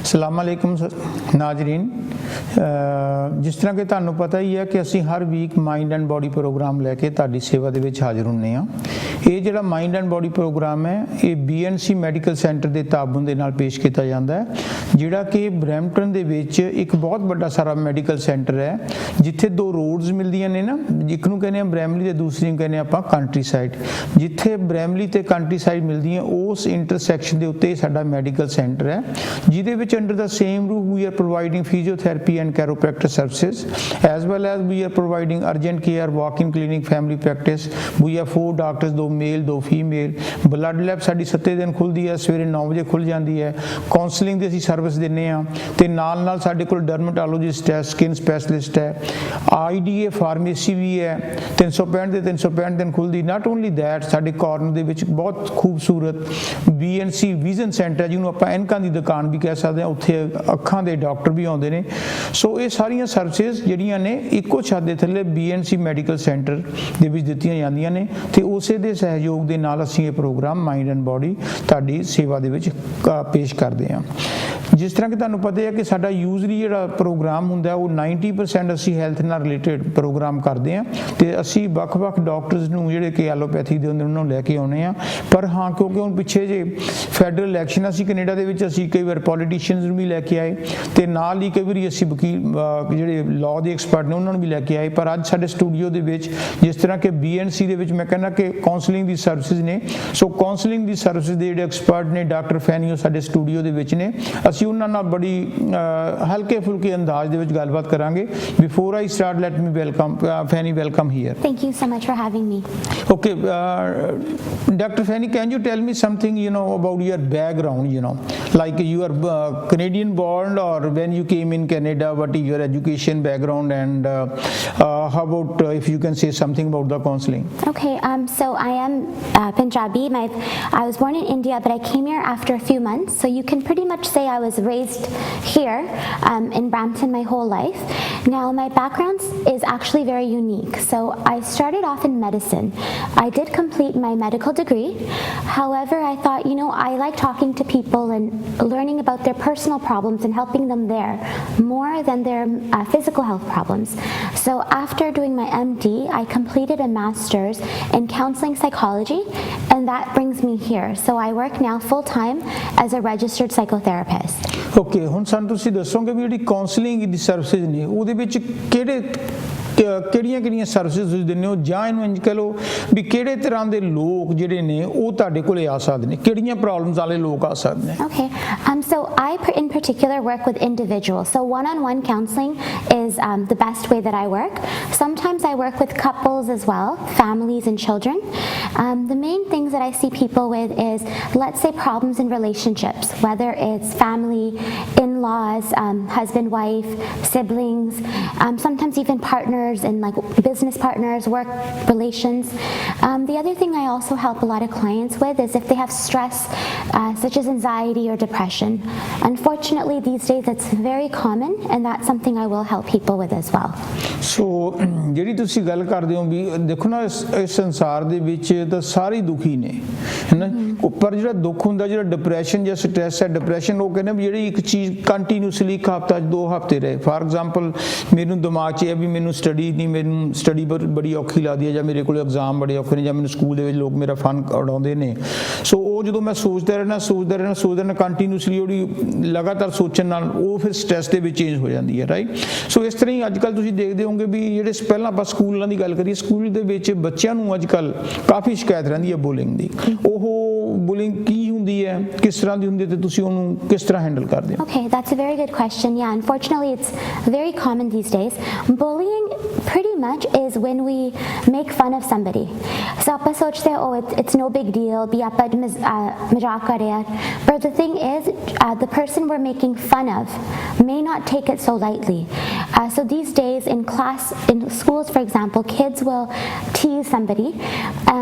ਸਲਾਮੁਅਲੈਕੁਮ ਨਾਜ਼ਰੀਨ, ਜਿਸ ਤਰ੍ਹਾਂ ਕਿ ਤੁਹਾਨੂੰ ਪਤਾ ਹੀ ਹੈ ਕਿ ਅਸੀਂ ਹਰ week mind and body program ਲੈ ਕੇ ਤੁਹਾਡੀ ਸੇਵਾ ਦੇ ਵਿੱਚ ਹਾਜ਼ਰ ਹੁੰਦੇ ਹਾਂ। ਇਹ ਜਿਹੜਾ ਮਾਈਂਡ ਐਂਡ ਬੋਡੀ ਪ੍ਰੋਗਰਾਮ ਹੈ ਇਹ BNC ਮੈਡੀਕਲ ਸੈਂਟਰ ਦੇ ਤਾਬਨ ਦੇ ਨਾਲ ਪੇਸ਼ ਕੀਤਾ ਜਾਂਦਾ ਹੈ, ਜਿਹੜਾ ਕਿ ਬਰੈਂਪਟਨ ਦੇ ਵਿੱਚ ਇੱਕ ਬਹੁਤ ਵੱਡਾ ਸਾਰਾ ਮੈਡੀਕਲ ਸੈਂਟਰ ਹੈ, ਜਿੱਥੇ ਦੋ ਰੋਡਸ ਮਿਲਦੀਆਂ ਨੇ ਨਾ, ਇੱਕ ਨੂੰ ਕਹਿੰਦੇ ਆ ਬਰੈਮਲੀ ਤੇ ਦੂਸਰੀ ਨੂੰ ਕਹਿੰਦੇ ਆਪਾਂ ਕੰਟਰੀ ਸਾਈਡ। ਜਿੱਥੇ ਬਰੈਮਲੀ ਤੇ ਕੰਟਰੀ ਸਾਈਡ ਮਿਲਦੀਆਂ ਉਸ ਇੰਟਰਸੈਕਸ਼ਨ ਦੇ ਉੱਤੇ ਸਾਡਾ ਮੈਡੀਕਲ ਸੈਂਟਰ ਹੈ, ਜਿਹਦੇ ਵਿੱਚ under the same roof we are providing physiotherapy and chiropractic services, as well as we are providing urgent care, walk-in clinic, family practice. We have 4 doctors, 2 male 2 female। blood lab ਸਾਡੀ 7 ਦਿਨ ਖੁੱਲਦੀ ਹੈ, ਸਵੇਰੇ 9 ਵਜੇ ਖੁੱਲ ਜਾਂਦੀ ਹੈ। ਕਾਉਂਸਲਿੰਗ ਦੀ ਅਸੀਂ service ਦਿੰਦੇ ਹਾਂ ਤੇ ਨਾਲ ਨਾਲ ਸਾਡੇ ਕੋਲ ਡਰਮੇਟੋਲੋਜਿਸਟ ਹੈ, ਸਕਿਨ ਸਪੈਸ਼ਲਿਸਟ ਹੈ, IDA ਫਾਰਮੇਸੀ ਵੀ ਹੈ। 365 ਦੇ 365 ਦਿਨ ਖੁੱਲਦੀ। ਨਾਟ ਓਨਲੀ ਦੈਟ, ਸਾਡੇ ਕਾਰਨਰ ਦੇ ਵਿੱਚ ਬਹੁਤ ਖੂਬਸੂਰਤ BNC ਵਿਜ਼ਨ ਸੈਂਟਰ ਹੈ, ਜਿਹਨੂੰ ਆਪਾਂ ਐਨਕਾਂ ਦੀ ਦੁਕਾਨ ਵੀ ਕਹਿ ਸਕਦੇ ਹਾਂ। ਉੱਥੇ ਅੱਖਾਂ ਦੇ ਡਾਕਟਰ ਵੀ ਆਉਂਦੇ ਨੇ। ਸੋ ਇਹ ਸਾਰੀਆਂ ਸਰਵਿਸਿਜ਼ ਜਿਹੜੀਆਂ ਨੇ ਇੱਕੋ ਛੱਤ ਦੇ ਥੱਲੇ BNC ਮੈਡੀਕਲ ਸੈਂਟਰ ਦੇ ਵਿੱਚ ਦਿੱਤੀਆਂ ਜਾਂਦੀਆਂ ਨੇ ਤੇ ਉਸੇ ਦੇ ਸਹਿਯੋਗ ਦੇ ਨਾਲ ਅਸੀਂ ਇਹ ਪ੍ਰੋਗਰਾਮ ਮਾਈਂਡ ਐਂਡ ਬੋਡੀ ਤੁਹਾਡੀ ਸੇਵਾ ਦੇ ਵਿੱਚ ਪੇਸ਼ ਕਰਦੇ ਹਾਂ। ਜਿਸ ਤਰ੍ਹਾਂ ਕਿ ਤੁਹਾਨੂੰ ਪਤਾ ਹੈ ਕਿ ਸਾਡਾ ਯੂਜ਼ਲੀ ਜਿਹੜਾ ਪ੍ਰੋਗਰਾਮ ਹੁੰਦਾ ਉਹ 90% ਅਸੀਂ ਹੈਲਥ ਨਾਲ ਰਿਲੇਟਡ ਪ੍ਰੋਗਰਾਮ ਕਰਦੇ ਹਾਂ ਤੇ ਅਸੀਂ ਵੱਖ-ਵੱਖ ਡਾਕਟਰਸ ਨੂੰ ਜਿਹੜੇ ਕਿ ਐਲੋਪੈਥੀ ਦੇ ਉਹਨਾਂ ਨੂੰ ਲੈ ਕੇ ਆਉਣੇ ਆ। ਪਰ ਹਾਂ, ਕਿਉਂਕਿ ਹੁਣ ਪਿੱਛੇ ਜੇ ਫੈਡਰਲ ਇਲੈਕਸ਼ਨ ਅਸੀਂ ਕੈਨੇਡਾ ਦੇ ਵਿੱਚ ਅਸੀਂ ਕਈ ਵਾਰ ਪੋਲੀਟੀਸ਼ੀਅਨਸ ਨੂੰ ਵੀ ਲੈ ਕੇ ਆਏ ਤੇ ਨਾਲ ਹੀ ਕਈ ਵਾਰੀ ਅਸੀਂ ਵਕੀਲ ਜਿਹੜੇ ਲਾਅ ਦੇ ਐਕਸਪਰਟ ਨੇ ਉਹਨਾਂ ਨੂੰ ਵੀ ਲੈ ਕੇ ਆਏ। ਪਰ ਅੱਜ ਸਾਡੇ ਸਟੂਡੀਓ ਦੇ ਵਿੱਚ ਜਿਸ ਤਰ੍ਹਾਂ ਕਿ BNC ਦੇ ਵਿੱਚ ਮੈਂ ਕਹਿੰਦਾ ਕਿ ਕਾਉਂਸਲਿੰਗ ਦੀ ਸਰਵਿਸਿਜ਼ ਨੇ, ਸੋ ਕਾਉਂਸਲਿੰਗ ਦੀ ਸਰਵਿਸਿਜ਼ ਦੇ ਜਿਹੜੇ ਐਕਸਪਰਟ ਨੇ ਡਾਕਟਰ ਫੈਨੀ, ਉਹ ਸਾਡੇ ਸਟੂਡੀਓ ਦੇ ਵਿੱਚ ਨੇ। ਅਸੀਂ ਉਹਨਾਂ ਨਾਲ ਬੜੀ ਹਲਕੇ ਫੁਲਕੇ ਅੰਦਾਜ਼ ਦੇ ਵਿੱਚ ਗੱਲਬਾਤ ਕਰਾਂਗੇ। Before I start, let me welcome Fanny, welcome here. Thank you so much for having me. Okay, Dr. Fanny, can you tell me something, about your background, like you are Canadian born, or when you came in Canada, what is your education background, and how about if you can say something about the counseling? Okay, so I am Punjabi. I was born in India, but I came here after a few months. So you can pretty much say I was raised here in Brampton my whole life. Now my background is actually very unique. So I started off in medicine. I did complete my medical degree. However, I thought, I like talking to people and learning about their personal problems and helping them there more than their physical health problems. So after doing my MD, I completed a master's in counseling psychology, and that brings me here. So I work now full-time as a registered psychotherapist. Okay, ਹੁਣ ਸਾਨੂੰ ਤੁਸੀਂ ਦੱਸੋਗੇ ਵੀ ਜਿਹੜੀ counselling ਦੀ services ਨੇ ਉਹਦੇ ਵਿੱਚ ਕਿਹੜੀਆਂ services ਤੁਸੀਂ ਦਿੰਦੇ ਹੋ, ਜਾਂ ਇਹਨੂੰ ਇੰਝ ਕਹ ਲਓ ਵੀ ਕਿਹੜੇ ਤਰ੍ਹਾਂ ਦੇ ਲੋਕ ਜਿਹੜੇ ਨੇ ਉਹ ਤੁਹਾਡੇ ਕੋਲੇ ਆ ਸਕਦੇ ਨੇ, ਕਿਹੜੀਆਂ ਪ੍ਰੋਬਲਮਸ ਵਾਲੇ ਲੋਕ ਆ ਸਕਦੇ ਨੇ? Okay, so I in particular work with individuals. So one-on-one counseling is the best way that I work. Sometimes I work with couples as well, families and children. The main things that I see people with is, let's say, problems in relationships, whether it's family, in-laws, husband, wife, siblings, sometimes even partners and like business partners, work relations. The other thing I also help a lot of clients with is if they have stress, such as anxiety or depression. Unfortunately, these days it's very common, and that's something I will help people with as well. So ਜਿਹੜੀ ਤੁਸੀਂ ਗੱਲ ਕਰਦੇ ਹੋ ਵੀ ਦੇਖੋ ਨਾ, ਇਸ ਸੰਸਾਰ ਦੇ ਵਿੱਚ ਤਾਂ ਸਾਰੇ ਦੁਖੀ ਨੇ, ਹੈ ਨਾ। ਉੱਪਰ ਜਿਹੜਾ ਦੁੱਖ ਹੁੰਦਾ, ਜਿਹੜਾ ਡਿਪਰੈਸ਼ਨ ਜਾਂ ਸਟ੍ਰੈਸ ਹੈ, ਡਿਪਰੈਸ਼ਨ ਉਹ ਕਹਿੰਦੇ ਵੀ ਜਿਹੜੀ ਇੱਕ ਚੀਜ਼ ਕੰਟੀਨਿਊਸਲੀ ਇੱਕ ਹਫ਼ਤਾ 2 ਹਫ਼ਤੇ ਰਹੇ। ਫਾਰ ਐਗਜ਼ਾਮਪਲ ਮੈਨੂੰ ਦਿਮਾਗ 'ਚ ਇਹ ਵੀ ਮੈਨੂੰ ਮੈਨੂੰ ਸਟੱਡੀ ਬੜੀ ਔਖੀ ਲੱਗਦੀ ਹੈ, ਜਾਂ ਮੇਰੇ ਕੋਲ ਐਗਜ਼ਾਮ ਬੜੇ ਔਖੇ ਨੇ, ਜਾਂ ਮੈਨੂੰ ਸਕੂਲ ਦੇ ਵਿੱਚ ਲੋਕ ਮੇਰਾ ਫਨ ਉਡਾਉਂਦੇ ਨੇ। ਸੋ ਉਹ ਜਦੋਂ ਮੈਂ ਸੋਚਦਾ ਰਹਿਣਾ ਕੰਟੀਨਿਊਸਲੀ, ਉਹਦੀ ਲਗਾਤਾਰ ਸੋਚਣ ਨਾਲ ਉਹ ਫਿਰ ਸਟ੍ਰੈਸ ਦੇ ਵਿੱਚ ਚੇਂਜ ਹੋ ਜਾਂਦੀ ਹੈ, ਰਾਈਟ। ਸੋ ਇਸ ਤਰ੍ਹਾਂ ਹੀ ਅੱਜ ਕੱਲ੍ਹ ਤੁਸੀਂ ਦੇਖਦੇ ਹੋਗੇ ਵੀ ਜਿਹੜੇ ਪਹਿਲਾਂ ਆਪਾਂ ਸਕੂਲਾਂ ਦੀ ਗੱਲ ਕਰੀਏ, ਸਕੂਲ ਦੇ ਵਿੱਚ ਬੱਚਿਆਂ ਨੂੰ ਅੱਜ ਕੱਲ੍ਹ ਕਾਫੀ ਸ਼ਿਕਾਇਤ ਰਹਿੰਦੀ ਹੈ ਬੁਲਿੰਗ ਦੀ। ਉਹ ਬੁਲਿੰਗ ਕੀ ਹੁੰਦੀ ਹੈ, ਕਿਸ ਤਰ੍ਹਾਂ ਦੀ ਹੁੰਦੀ ਹੈ, ਤੇ ਤੁਸੀਂ ਉਹਨੂੰ ਕਿਸ ਤਰ੍ਹਾਂ ਹੈਂਡਲ ਕਰਦੇ ਹੋ? Okay, that's a very good question. Yeah, unfortunately it's very common these days. Bullying pretty much is when we make fun of somebody. So ਆਪਾਂ ਸੋਚਦੇ oh it's no big deal, ਵੀ ਆਪਾਂ ਮਜ਼ਾਕ ਕਰ ਰਹੇ ਹਾਂ। But the thing is, the person we're making fun of may not take it so lightly. So these days in schools, for example, kids will tease somebody.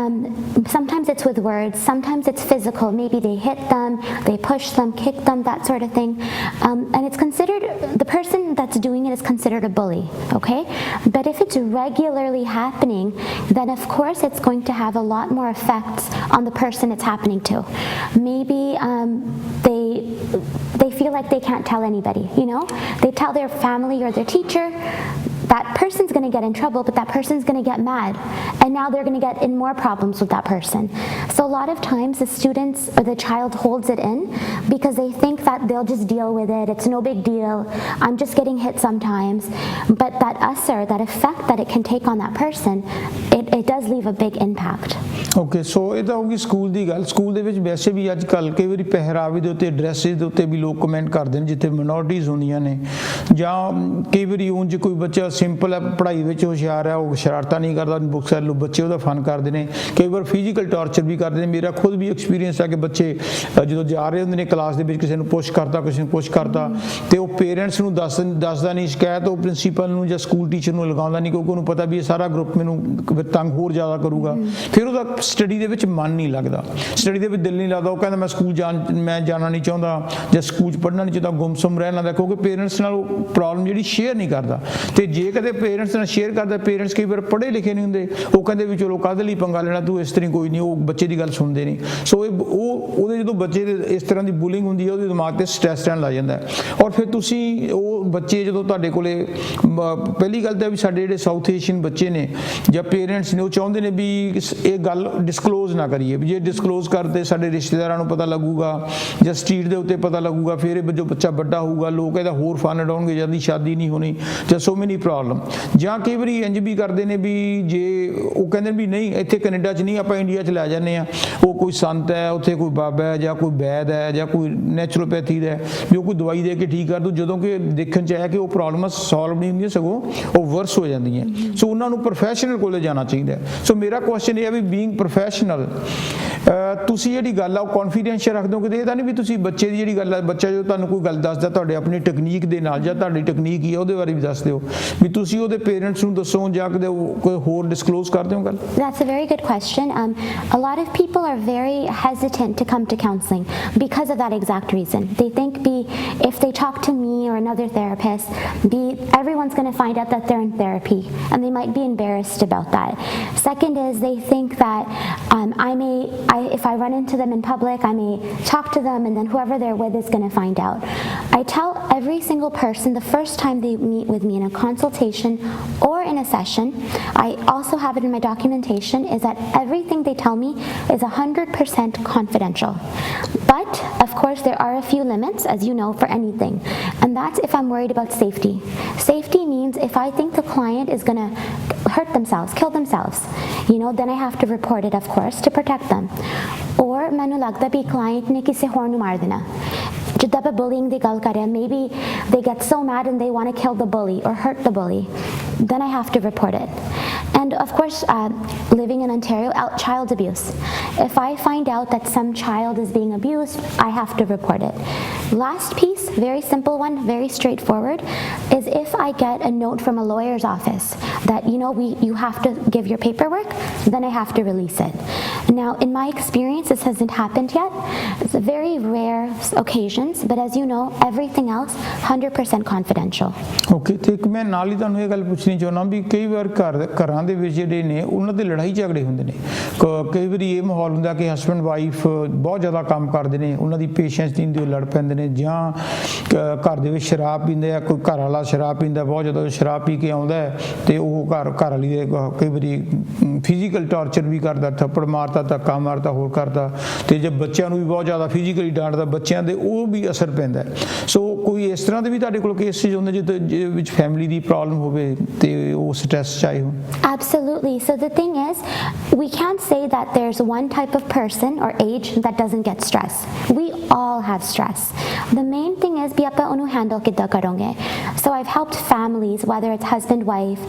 Sometimes it's with words, sometimes it's physical. Maybe they hit them, they push them, kick them, that sort of thing. And it's considered, the person that's doing it is considered a bully, okay? But if it's regularly happening, then of course it's going to have a lot more effects on the person it's happening to. Maybe they they feel like they can't tell anybody, you know? They tell their family or their teacher, that person's going to get in trouble, but that person's going to get mad, and now they're going to get in more problems with that person. So a lot of times the students or the child holds it in because they think that they'll just deal with it, it's no big deal, I'm just getting hit sometimes. But that asar, that effect that it can take on that person, it does leave a big impact. Okay so ਇਹ ਤਾਂ ਹੋਗੀ school ਦੀ ਗੱਲ। School ਦੇ ਵਿੱਚ ਵੈਸੇ ਵੀ ਅੱਜ ਕੱਲ੍ਹ ਕਈ ਵਾਰੀ ਪਹਿਰਾਵੇ ਦੇ ਉੱਤੇ, ਡਰੈਸਿਸ ਦੇ ਉੱਤੇ ਵੀ ਲੋਕ ਕਮੈਂਟ ਕਰਦੇ ਨੇ ਜਿੱਥੇ ਮਿਨੋਰਟੀਜ਼ ਹੁੰਦੀਆਂ ਨੇ, ਜਾਂ ਕਈ ਵਾਰੀ ਉਂਝ ਕੋਈ ਬੱਚਾ ਸਿੰਪਲ ਹੈ, ਪੜ੍ਹਾਈ ਵਿੱਚ ਹੁਸ਼ਿਆਰ ਹੈ, ਉਹ ਸ਼ਰਾਰਤਾਂ ਨਹੀਂ ਕਰਦਾ, ਬੁੱਕਸ ਬੱਚੇ ਉਹਦਾ ਫਨ ਕਰਦੇ ਨੇ, ਕਈ ਵਾਰ ਫਿਜ਼ੀਕਲ ਟਾਰਚਰ ਵੀ ਕਰਦੇ ਨੇ। ਮੇਰਾ ਖੁਦ ਵੀ ਐਕਸਪੀਰੀਅੰਸ ਹੈ ਕਿ ਬੱਚੇ ਜਦੋਂ ਜਾ ਰਹੇ ਹੁੰਦੇ ਨੇ ਕਲਾਸ ਦੇ ਵਿੱਚ, ਕਿਸੇ ਨੂੰ ਪੁਸ਼ ਕਰਤਾ, ਕਿਸੇ ਨੂੰ ਪੁਸ਼ ਕਰਤਾ, ਤੇ ਉਹ ਪੇਰੈਂਟਸ ਨੂੰ ਦੱਸਦਾ ਨਹੀਂ, ਸ਼ਿਕਾਇਤ ਉਹ ਪ੍ਰਿੰਸੀਪਲ ਨੂੰ ਜਾਂ ਸਕੂਲ ਟੀਚਰ ਨੂੰ ਲਗਾਉਂਦਾ ਨਹੀਂ, ਕਿਉਂਕਿ ਉਹਨੂੰ ਪਤਾ ਵੀ ਇਹ ਸਾਰਾ ਗਰੁੱਪ ਮੈਨੂੰ ਤੰਗ ਹੋਰ ਜ਼ਿਆਦਾ ਕਰੂਗਾ। ਫਿਰ ਉਹਦਾ ਸਟੱਡੀ ਦੇ ਵਿੱਚ ਮਨ ਨਹੀਂ ਲੱਗਦਾ, ਸਟੱਡੀ ਦੇ ਵਿੱਚ ਦਿਲ ਨਹੀਂ ਲੱਗਦਾ, ਉਹ ਕਹਿੰਦਾ ਮੈਂ ਜਾਣਾ ਨਹੀਂ ਚਾਹੁੰਦਾ ਜਾਂ ਸਕੂਲ 'ਚ ਪੜ੍ਹਨਾ ਨਹੀਂ ਚਾਹੁੰਦਾ, ਗੁੰਮਸੁੰਮ ਰਹਿਣਾ ਦਾ, ਕਿਉਂਕਿ ਪੇਰੈਂਟਸ ਨਾਲ ਉਹ ਪ੍ਰੋਬਲਮ ਜਿਹੜੀ ਸ਼ੇਅਰ ਨਹੀਂ ਕਰਦਾ। ਤੇ ਜੇ ਕਦੇ ਪੇਰੈਂਟਸ ਨਾਲ ਸ਼ੇਅਰ ਕਰਦਾ, ਪੇਰੈਂਟਸ ਕਈ ਵਾਰ ਪੜ੍ਹੇ ਲਿਖੇ ਨਹੀਂ ਹੁੰਦੇ, ਉਹ ਕਹਿੰਦੇ ਵੀ ਚਲੋ ਕਾਹਦੇ ਲਈ ਪੰਗਾ ਲੈਣਾ, ਤੂੰ ਇਸ ਤਰ੍ਹਾਂ ਕੋਈ ਨਹੀਂ, ਉਹ ਬੱਚੇ ਦੀ ਗੱਲ ਸੁਣਦੇ ਨਹੀਂ। ਸੋ ਉਹਦੇ ਜਦੋਂ ਬੱਚੇ ਦੇ ਇਸ ਤਰ੍ਹਾਂ ਦੀ ਬੁਲਿੰਗ ਹੁੰਦੀ ਹੈ, ਉਹਦੇ ਦਿਮਾਗ 'ਤੇ ਸਟ੍ਰੈਸ ਰਹਿਣ ਲੱਗ ਜਾਂਦਾ। ਔਰ ਫਿਰ ਤੁਸੀਂ ਉਹ ਬੱਚੇ ਜਦੋਂ ਤੁਹਾਡੇ ਕੋਲੇ, ਪਹਿਲੀ ਗੱਲ ਤਾਂ ਵੀ ਸਾਡੇ ਜਿਹੜੇ ਸਾਊਥ ਏਸ਼ੀਅਨ ਬੱਚੇ ਨੇ ਜਾਂ ਪੇਰੈਂਟਸ ਨੇ, ਉਹ ਚਾਹੁੰਦੇ ਨੇ ਵੀ ਇਹ ਗੱਲ ਡਿਸਕਲੋਜ਼ ਨਾ ਕਰੀਏ, ਵੀ ਜੇ ਡਿਸਕਲੋਜ਼ ਕਰਦੇ ਸਾਡੇ ਰਿਸ਼ਤੇਦਾਰਾਂ ਨੂੰ ਪਤਾ ਲੱਗੂਗਾ ਜਾਂ ਸਟਰੀਟ ਦੇ ਉੱਤੇ ਪਤਾ ਲੱਗੂਗਾ, ਫਿਰ ਇਹ ਜੋ ਬੱਚਾ ਵੱਡਾ ਹੋਊਗਾ ਲੋਕ ਇਹਦਾ ਹੋਰ ਫਨ ਉਡਾਉਣਗੇ, ਜਾਂ ਦੀ ਸ਼ਾਦੀ ਨਹੀਂ ਹੋਣੀ, ਜਾਂ ਸੋ ਮੈਨੀ ਪ੍ਰੋਬਲਮ। ਜਾਂ ਕਈ ਵਾਰੀ ਇੰਝ ਵੀ ਕਰਦੇ ਨੇ ਵੀ ਜੇ ਉਹ ਕਹਿੰਦੇ ਵੀ ਨਹੀਂ ਇੱਥੇ ਕੈਨੇਡਾ 'ਚ ਨਹੀਂ, ਆਪਾਂ ਇੰਡੀਆ 'ਚ ਲੈ ਜਾਂਦੇ ਹਾਂ, ਉਹ ਕੋਈ ਸੰਤ ਹੈ, ਉੱਥੇ ਕੋਈ ਬਾਬਾ ਹੈ ਜਾਂ ਕੋਈ ਵੈਦ ਹੈ ਜਾਂ ਕੋਈ ਨੈਚੁਰੋਪੈਥੀ ਦਾ ਜੋ ਕੋਈ ਦਵਾਈ ਦੇ ਕੇ ਠੀਕ ਕਰ ਦੂ, ਜਦੋਂ ਕਿ ਦੇਖਣ 'ਚ ਆਇਆ ਕਿ ਉਹ ਪ੍ਰੋਬਲਮਾਂ ਸੋਲਵ ਨਹੀਂ ਹੁੰਦੀਆਂ, ਸਗੋਂ ਉਹ ਵਰਸ ਹੋ ਜਾਂਦੀਆਂ। ਸੋ ਉਹਨਾਂ ਨੂੰ ਪ੍ਰੋਫੈਸ਼ਨਲ ਕੋਲੇ ਜਾਣਾ ਚਾਹੀਦਾ। ਸੋ ਮੇਰਾ ਕੁਐਸਚਨ ਇਹ ਹੈ ਵੀ ਬੀਇੰਗ ਪ੍ਰੋਫੈਸ਼ਨਲ, ਤੁਸੀਂ ਜਿਹੜੀ ਗੱਲ ਆ ਉਹ ਕੌਨਫੀਡੈਂਸ਼ੀਅਲ ਰੱਖ ਦਿਓ, ਕਿਤੇ ਇਹ ਤਾਂ ਨਹੀਂ ਵੀ ਤੁਸੀਂ ਬੱਚੇ ਦੀ ਜਿਹੜੀ ਗੱਲ ਆ, ਬੱਚਾ ਜੋ ਤੁਹਾਨੂੰ ਕੋਈ ਗੱਲ ਦੱਸਦਾ ਤੁਹਾਡੇ ਆਪਣੀ ਟੈਕਨੀਕ ਦੇ ਨਾਲ, ਜਾਂ ਤੁਹਾਡੀ ਟੈਕਨੀਕ ਹੀ ਆ ਉਹਦੇ ਬਾਰੇ ਵੀ ਦੱਸ ਦਿਓ, ਵੀ ਤੁਸੀਂ ਉਹਦੇ ਪੇਰੈਂਟਸ ਨੂੰ ਦੱਸੋ ਜਾਂ ਕਿਤੇ ਕੋਈ ਹੋਰ ਡਿਸਕਲੋਜ਼ ਕਰ ਦਿਓ ਗੱਲ। That's a very good question. A lot of people are very hesitant to come to counseling because of that exact reason. They think if they talk to me or another therapist, everyone's going to find out that they're in therapy, and they might be embarrassed about that. Second is they think that if I run into them in public, I may talk to them, and then whoever they're with is going to find out. I tell every single person the first time they meet with me in a consultation or in a session, I also have it in my documentation, is that everything they tell me is 100% confidential. But of course there are a few limits, as you know, for anything, and that's if I'm worried about safety. Safety means if I think the client is going to hurt themselves, kill themselves, then I have to report it, of course, to protect them. Or mainu lagda bhi client ne kisi ਹੋਰ ਨੂੰ ਮਾਰ ਦੇਣਾ, ਜਿੱਦਾਂ ਆਪਾਂ bullying ਦੀ ਗੱਲ ਕਰ ਰਹੇ ਹਾਂ, maybe they get so mad and they want to kill the bully or hurt the bully, then I have to report it. And of course, living in Ontario, child abuse. If I find out that some child is being abused, I have to report it. Last piece, very simple one, very straightforward, is if I get a note from a lawyer's office that, you have to give your paperwork, then I have to release it. Now, in my experience, this hasn't happened yet. It's a very rare occasions, but as you know, everything else 100% confidential. Okay, ਤੇ ਮੈਂ ਨਾਲ ਹੀ ਤੁਹਾਨੂੰ ਇਹ ਗੱਲ ਪੁੱਛਣੀ ਚਾਹੁੰਦਾ ਵੀ ਕਈ ਵਾਰ ਘਰਾਂ ਦੇ ਵਿੱਚ ਜਿਹੜੇ ਨੇ ਉਹਨਾਂ ਦੇ ਲੜਾਈ ਝਗੜੇ ਹੁੰਦੇ ਨੇ। ਕਈ ਵਾਰੀ ਇਹ ਮਾਹੌਲ ਹੁੰਦਾ ਕਿ ਹਸਬੈਂਡ ਵਾਈਫ ਬਹੁਤ ਜ਼ਿਆਦਾ ਕੰਮ ਕਰਦੇ ਨੇ, ਉਹਨਾਂ ਦੀ ਪੇਸ਼ੈਂਸ ਨਹੀਂ ਹੁੰਦੀ, ਉਹ ਲੜ ਪੈਂਦੇ ਨੇ, ਜਾਂ ਘਰ ਦੇ ਵਿੱਚ ਸ਼ਰਾਬ ਪੀਂਦੇ ਆ, ਕੋਈ ਘਰ ਵਾਲਾ ਸ਼ਰਾਬ ਪੀਂਦਾ ਬਹੁਤ ਜ਼ਿਆਦਾ, ਸ਼ਰਾਬ ਪੀ ਕੇ ਆਉਂਦਾ ਤੇ ਉਹ ਘਰ ਵਾਲੀ ਦੇ ਕਈ ਵਾਰੀ ਫਿਜ਼ੀਕਲ ਟਾਰਚਰ ਵੀ ਕਰਦਾ, ਥੱਪੜ ਮਾਰਦਾ, ਧੱਕਾ ਮਾਰਦਾ, ਹੋਰ ਕਰਦਾ, ਤੇ ਜੇ ਬੱਚਿਆਂ ਨੂੰ ਵੀ ਬਹੁਤ ਜ਼ਿਆਦਾ ਫਿਜ਼ੀਕਲੀ ਡਾਂਟਦਾ, ਬੱਚਿਆਂ ਦੇ ਉਹ ਵੀ ਅਸਰ ਪੈਂਦਾ। ਸੋ ਕੋਈ ਇਸ ਤਰ੍ਹਾਂ ਦੇ ਵੀ ਤੁਹਾਡੇ ਕੋਲ ਕੇਸਿਸ ਹੁੰਦੇ ਜਿਹਦੇ ਵਿੱਚ ਫੈਮਿਲੀ ਦੀ ਪ੍ਰੋਬਲਮ ਹੋਵੇ ਤੇ ਉਹ ਸਟ੍ਰੈਸ 'ਚ ਆਏ ਹੋਣ? Absolutely. So the thing is, we can't say that there's one type of person or age that doesn't get stress. We all have stress. The main thing is bi aapa unu handle kidda karonge. So I've helped families, whether it's husband, wife,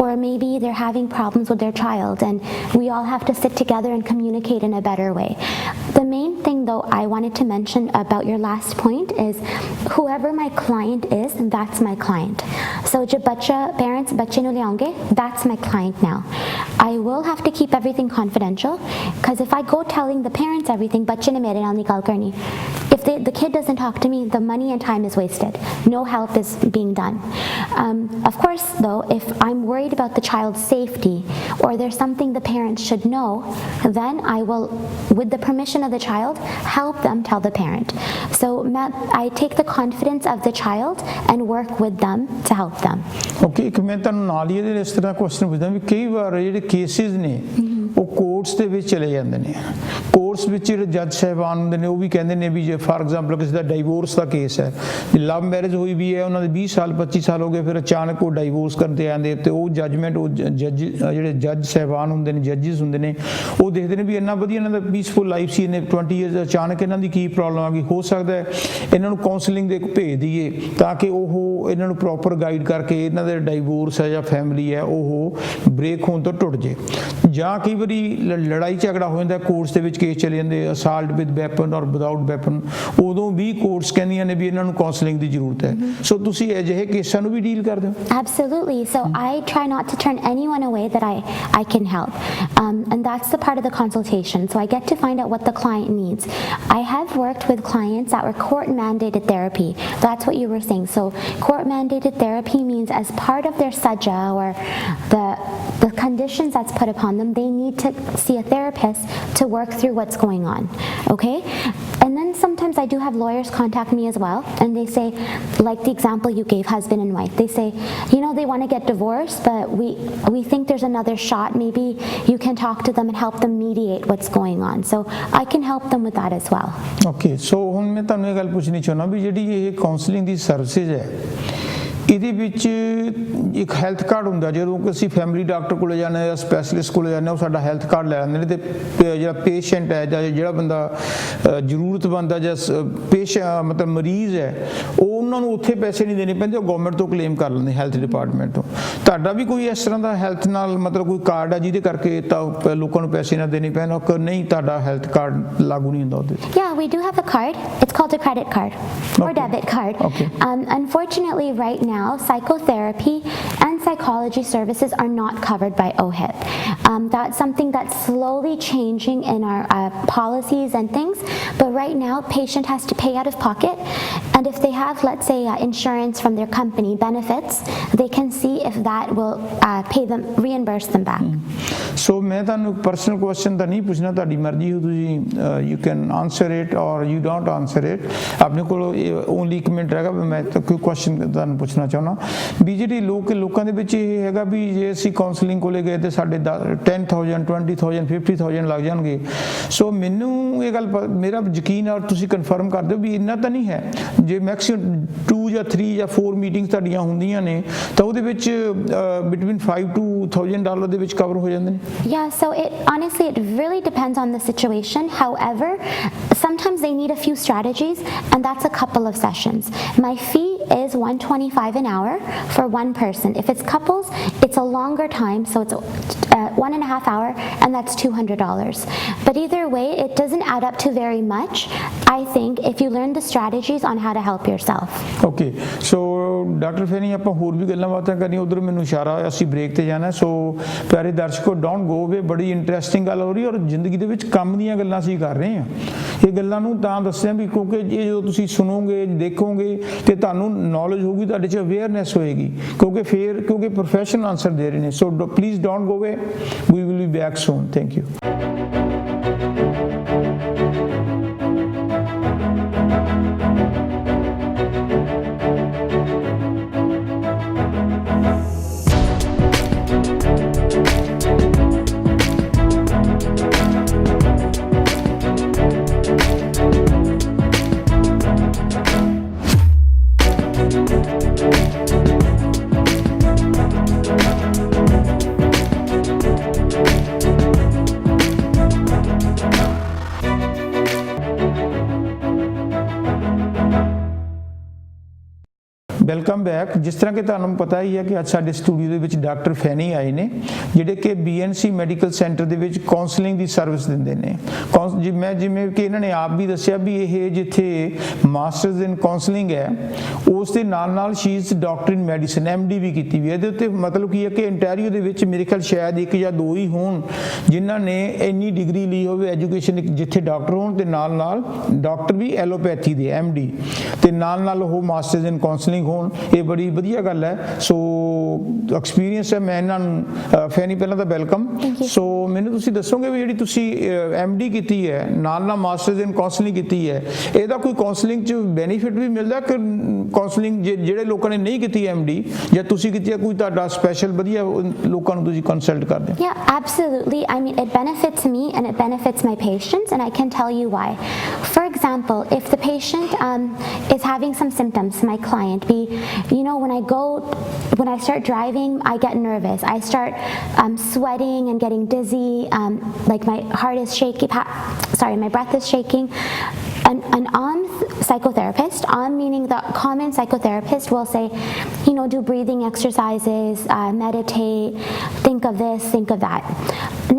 or maybe they're having problems with their child, and we all have to sit together and communicate in a better way. The main thing though I wanted to mention about your last point is whoever my client is, that's my client. So jo parents bachche nu le aunge, that's my client now. I will have to keep everything confidential, because if I go telling the parents everything, bachche ne mere naal nahi gal karni. If if the kid doesn't talk to me, the money and time is wasted. No help is being done. Of course, though, if I'm worried about the child's safety or there's something the parents should know, then I will, with the permission of the child, help them tell the parent. So I take the confidence of the child and work with them to help them. Okay, ਇੱਕ ਮੈਂ ਤੁਹਾਨੂੰ ਨਾਲ ਹੀ ਇਹਦੇ ਇਸ ਤਰ੍ਹਾਂ question ਪੁੱਛਦਾ ਵੀ ਕਈ ਵਾਰ ਜਿਹੜੇ ਕੇਸਿਸ ਨੇ ਉਹ ਕੋਰਟਸ ਦੇ ਵਿੱਚ ਚਲੇ ਜਾਂਦੇ ਨੇ। ਕੋਰਟਸ ਵਿੱਚ ਜਿਹੜੇ ਜੱਜ ਸਾਹਿਬਾਨ ਹੁੰਦੇ ਨੇ ਉਹ ਵੀ ਕਹਿੰਦੇ ਨੇ ਵੀ ਜੇ ਫਾਰ ਐਗਜ਼ਾਮਪਲ ਕਿਸੇ ਦਾ ਡਾਈਵੋਰਸ ਦਾ ਕੇਸ ਹੈ, ਲਵ ਮੈਰਿਜ ਹੋਈ ਵੀ ਹੈ, ਉਹਨਾਂ ਦੇ 20 ਸਾਲ 25 ਸਾਲ ਹੋ ਗਏ, ਫਿਰ ਅਚਾਨਕ ਉਹ ਡਾਈਵੋਰਸ ਕਰਦੇ ਆਂਦੇ ਤੇ ਉਹ ਜੱਜਮੈਂਟ ਉਹ ਜਿਹੜੇ ਜੱਜ ਸਾਹਿਬਾਨ ਹੁੰਦੇ ਨੇ, ਜੱਜਿਸ ਹੁੰਦੇ ਨੇ, ਉਹ ਦੇਖਦੇ ਨੇ ਵੀ ਇੰਨਾ ਵਧੀਆ ਇਹਨਾਂ ਦਾ ਪੀਸਫੁਲ ਲਾਈਫ ਸੀ, ਇਹਨੇ 20 ਈਅਰਸ ਅਚਾਨਕ ਇਹਨਾਂ ਦੀ ਕੀ ਪ੍ਰੋਬਲਮ ਆ ਗਈ। ਹੋ ਸਕਦਾ ਹੈ ਇਹਨਾਂ ਨੂੰ ਕਾਉਂਸਲਿੰਗ ਦੇ ਭੇਜ ਦਈਏ ਤਾਂ ਕਿ ਉਹ ਇਹਨਾਂ ਨੂੰ ਪ੍ਰੋਪਰ ਗਾਈਡ ਕਰਕੇ ਇਹਨਾਂ ਦੇ ਡਾਈਵੋਰਸ ਹੈ ਜਾਂ ਫੈਮਿਲੀ ਹੈ ਉਹ ਬ੍ਰੇਕ ਹੋਣ ਤੋਂ ਟੁੱਟ ਜੇ। ਜਾਂ ਕਈ ਵਾਰੀ ਲੜਾਈ ਝਗੜਾ ਹੋ ਜਾਂਦਾ ਕੋਰਟਸ ਦੇ ਵਿੱਚ, ਕੇਸ ਚਲੇ ਜਾਂਦੇ ਅਸਾਲਟ ਵਿਦ ਵੈਪਨ ਔਰ ਵਿਦਆਊਟ ਵੈਪਨ, ਉਦੋਂ ਵੀ ਕੋਰਟਸ ਕਹਿੰਦੀਆਂ ਨੇ ਵੀ ਇਹਨਾਂ ਨੂੰ ਕਾਉਂਸਲਿੰਗ ਦੀ ਜ਼ਰੂਰਤ ਹੈ। ਸੋ ਤੁਸੀਂ ਅਜਿਹੇ ਕੇਸਾਂ ਨੂੰ ਵੀ ਡੀਲ ਕਰਦੇ ਹੋ? Absolutely. So I try not to turn anyone away that I can help. And that's the part of the consultation. So I get to find out what the client needs. I have worked with clients that were court-mandated therapy. That's what you were saying. So court-mandated therapy means as part of their saja or the conditions that's put upon them, they need to see a therapist to work through what's going on. Okay? And then sometimes I do have lawyers contact me as well, and they say, like the example you gave, husband and wife, they say, they want to get divorced, but we think there's another shot. Maybe you can talk to them and help them mediate what's going on. So I can help them with that as well. Okay, so ਹੁਣ ਮੈਂ ਤੁਹਾਨੂੰ ਇਹ ਗੱਲ ਪੁੱਛਣੀ ਚਾਹੁੰਦਾ ਵੀ ਜਿਹੜੀ ਇਹ counselling ਦੀ services ਹੈ ਇਹਦੇ ਵਿੱਚ ਇੱਕ ਹੈਲਥ ਕਾਰਡ ਹੁੰਦਾ। ਜਦੋਂ ਅਸੀਂ ਫੈਮਿਲੀ ਡਾਕਟਰ ਕੋਲ ਜਾਂਦੇ ਜਾਂ ਸਪੈਸ਼ਲਿਸਟ ਕੋਲ ਜਾਂਦੇ ਉਹ ਸਾਡਾ ਹੈਲਥ ਕਾਰਡ ਲੈ ਲੈਂਦੇ ਨੇ ਤੇ ਜਿਹੜਾ ਪੇਸ਼ੈਂਟ ਹੈ ਜਾਂ ਜਿਹੜਾ ਬੰਦਾ ਜ਼ਰੂਰਤਮੰਦ ਹੈ ਜਾਂ ਮਤਲਬ ਮਰੀਜ਼ ਹੈ ਉਹਨਾਂ ਨੂੰ ਉੱਥੇ ਪੈਸੇ ਨਹੀਂ ਦੇਣੇ ਪੈਂਦੇ, ਉਹ ਗਵਰਨਮੈਂਟ ਤੋਂ ਕਲੇਮ ਕਰ ਲੈਂਦੇ ਹੈਲਥ ਡਿਪਾਰਟਮੈਂਟ ਤੋਂ। ਤੁਹਾਡਾ ਵੀ ਕੋਈ ਇਸ ਤਰ੍ਹਾਂ ਦਾ ਹੈਲਥ ਨਾਲ ਮਤਲਬ ਕੋਈ ਕਾਰਡ ਹੈ ਜਿਹਦੇ ਕਰਕੇ ਤਾਂ ਲੋਕਾਂ ਨੂੰ ਪੈਸੇ ਨਾ ਦੇਣੇ ਪੈਣ, ਕਿ ਨਹੀਂ ਤੁਹਾਡਾ ਹੈਲਥ ਕਾਰਡ ਲਾਗੂ ਨਹੀਂ ਹੁੰਦਾ ਉਹਦੇ? Yeah, we do have a card. It's called a credit card or debit card. Okay. Unfortunately, right now, psychotherapy and psychology services are not covered by OHIP. That's something that's slowly changing in our policies and things, but right now, patient has to pay out of pocket, and if they have, let's say, insurance from their company benefits, they can see if that will pay them, reimburse them back. So ਮੈਂ ਤੁਹਾਨੂੰ personal question ਤਾਂ ਨਹੀਂ ਪੁੱਛਣਾ, ਤੁਹਾਡੀ ਮਰਜ਼ੀ ਹੋ, ਤੁਸੀਂ you can answer it ਔਰ ਯੂ ਡੋਂਟ ਆਨਸਰ ਇਟ। ਆਪਣੇ ਕੋਲ ਓਨਲੀ ਇੱਕ ਮਿੰਟ ਰਹੇਗਾ, ਮੈਂ ਤਾਂ ਕੋਈ ਕੁਐਸਚਨ ਤੁਹਾਨੂੰ ਪੁੱਛਣਾ ਚਾਹੁੰਦਾ ਵੀ ਜਿਹੜੀ ਲੋਕਾਂ ਦੇ ਵਿੱਚ ਇਹ ਹੈਗਾ ਵੀ ਜੇ ਅਸੀਂ ਕਾਉਂਸਲਿੰਗ ਕੋਲੇ ਗਏ ਤੇ ਸਾਡੇ 10,000 20,000 50,000 ਲੱਗ ਜਾਣਗੇ। ਸੋ ਮੈਨੂੰ ਇਹ ਗੱਲ ਮੇਰਾ ਯਕੀਨ ਔਰ ਤੁਸੀਂ ਕਨਫਰਮ ਕਰ ਦਿਓ ਵੀ ਇੰਨਾ ਤਾਂ ਨਹੀਂ ਹੈ। ਜੇ ਮੈਕਸਿਮਮ 2 ਜਾਂ 3 ਜਾਂ 4 ਮੀਟਿੰਗਸ ਤੁਹਾਡੀਆਂ ਹੁੰਦੀਆਂ ਨੇ ਤਾਂ ਉਹਦੇ ਵਿੱਚ ਬਿਟਵੀਨ $5,000 to $1,000 ਦੇ ਵਿੱਚ ਕਵਰ ਹੋ ਜਾਂਦੇ ਨੇ? Yeah, so honestly it really depends on the situation. However, sometimes they need a few strategies, and that's a couple of sessions. My fee is $125 an hour for one person. If it's couples, it's a longer time, so it's 1.5 hours, and that's $200. But either way, it doesn't add up to very much, I think, if you learn the strategies on how to help yourself. Okay, so doctor ਫੇਨੀ ਆਪਾਂ ਹੋਰ ਵੀ ਗੱਲਾਂ ਬਾਤਾਂ ਕਰਨੀਆਂ, ਉਧਰ ਮੈਨੂੰ ਇਸ਼ਾਰਾ ਹੋਇਆ ਅਸੀਂ ਬ੍ਰੇਕ ਤੇ ਜਾਣਾ। ਸੋ ਪਿਆਰੇ ਦਰਸ਼ਕੋ, ਡੋਂਟ ਗੋ ਅਵੇ, ਬੜੀ ਇੰਟਰਸਟਿੰਗ ਗੱਲ ਹੋ ਰਹੀ ਔਰ ਜ਼ਿੰਦਗੀ ਦੇ ਵਿੱਚ ਕੰਮ ਦੀਆਂ ਗੱਲਾਂ ਅਸੀਂ ਕਰ ਰਹੇ ਹਾਂ। ਇਹ ਗੱਲਾਂ ਨੂੰ ਤਾਂ ਦੱਸਿਆ ਵੀ ਕਿਉਂਕਿ ਇਹ ਜਦੋਂ ਤੁਸੀਂ ਸੁਣੋਗੇ ਦੇਖੋਗੇ ਤੇ ਤੁਹਾਨੂੰ ਨੌਲੇਜ ਹੋਊਗੀ, ਤੁਹਾਡੇ 'ਚ ਅਵੇਅਰਨੈਸ ਹੋਏਗੀ, ਕਿਉਂਕਿ ਪ੍ਰੋਫੈਸ਼ਨਲ ਆਨਸਰ ਦੇ ਰਹੇ ਨੇ। So please don't go away, we will be back soon. Thank you. Welcome back. ਜਿਸ ਤਰ੍ਹਾਂ ਕਿ ਤੁਹਾਨੂੰ ਪਤਾ ਹੀ ਹੈ ਕਿ ਅੱਜ ਸਾਡੇ ਸਟੂਡੀਓ ਦੇ ਵਿੱਚ ਡਾਕਟਰ ਫੈਨੀ ਆਏ ਨੇ, ਜਿਹੜੇ ਕਿ BNC ਮੈਡੀਕਲ ਸੈਂਟਰ ਦੇ ਵਿੱਚ ਕਾਉਂਸਲਿੰਗ ਦੀ ਸਰਵਿਸ ਦਿੰਦੇ ਨੇ। ਜਿਵੇਂ ਕਿ ਇਹਨਾਂ ਨੇ ਆਪ ਵੀ ਦੱਸਿਆ ਵੀ ਇਹ ਜਿੱਥੇ ਮਾਸਟਰਸ ਇਨ ਕਾਉਂਸਲਿੰਗ ਹੈ, ਉਸ ਦੇ ਨਾਲ ਨਾਲ she is doctor in medicine, MD ਵੀ ਕੀਤੀ ਵੀ ਹੈ। ਇਹਦੇ ਉੱਤੇ ਮਤਲਬ ਕੀ ਹੈ ਕਿ ਇੰਟੈਰੀਓ ਦੇ ਵਿੱਚ ਮੇਰੇ ਖਿਆਲ ਸ਼ਾਇਦ 1 ਜਾਂ 2 ਹੀ ਹੋਣ ਜਿਨ੍ਹਾਂ ਨੇ ਇੰਨੀ ਡਿਗਰੀ ਲਈ ਹੋਵੇ ਐਜੂਕੇਸ਼ਨ, ਜਿੱਥੇ ਡਾਕਟਰ ਹੋਣ ਤੇ ਨਾਲ ਨਾਲ ਡਾਕਟਰ ਵੀ ਐਲੋਪੈਥੀ ਦੇ MD ਤੇ ਨਾਲ ਉਹ ਮਾਸਟਰਸ ਇਨ ਕਾਉਂਸਲਿੰਗ ਹੋਣ। ਇਹ ਬੜੀ ਵਧੀਆ ਗੱਲ ਹੈ। ਸੋ ਐਕਸਪੀਰੀਅੰਸ ਹੈ। ਮੈਂ ਇਹਨਾਂ ਨੂੰ ਫੈਨੀ ਪਹਿਲਾਂ ਤਾਂ ਵੈਲਕਮ। ਸੋ ਮੈਨੂੰ ਤੁਸੀਂ ਦੱਸੋਗੇ ਵੀ ਜਿਹੜੀ ਤੁਸੀਂ MD ਕੀਤੀ ਹੈ ਨਾਲ ਮਾਸਟਰਸ ਇਨ ਕਾਉਂਸਲਿੰਗ ਕੀਤੀ ਹੈ, ਇਹਦਾ ਕੋਈ ਕਾਉਂਸਲਿੰਗ 'ਚ ਬੈਨੀਫਿਟ ਵੀ ਮਿਲਦਾ ਕਿ ਕਾਉਂਸਲਿੰਗ ਜਿਹੜੇ ਲੋਕਾਂ ਨੇ ਨਹੀਂ ਕੀਤੀ MD ਜਾਂ ਤੁਸੀਂ ਕੀਤੀ ਹੈ, ਕੋਈ ਤੁਹਾਡਾ ਸਪੈਸ਼ਲ ਵਧੀਆ ਲੋਕਾਂ ਨੂੰ ਤੁਸੀਂ ਕੰਸਲਟ ਕਰਦੇ ਹੋ? Yeah, absolutely. I mean, it benefits me and it benefits my patients, and I can tell you why. For example, if the patient is having some symptoms, my client, when I start driving, I get nervous. I start sweating and getting dizzy, like my heart is shaky, my breath is shaking. An psychotherapist, meaning the common psychotherapist, will say, do breathing exercises, meditate, think of this, think of that.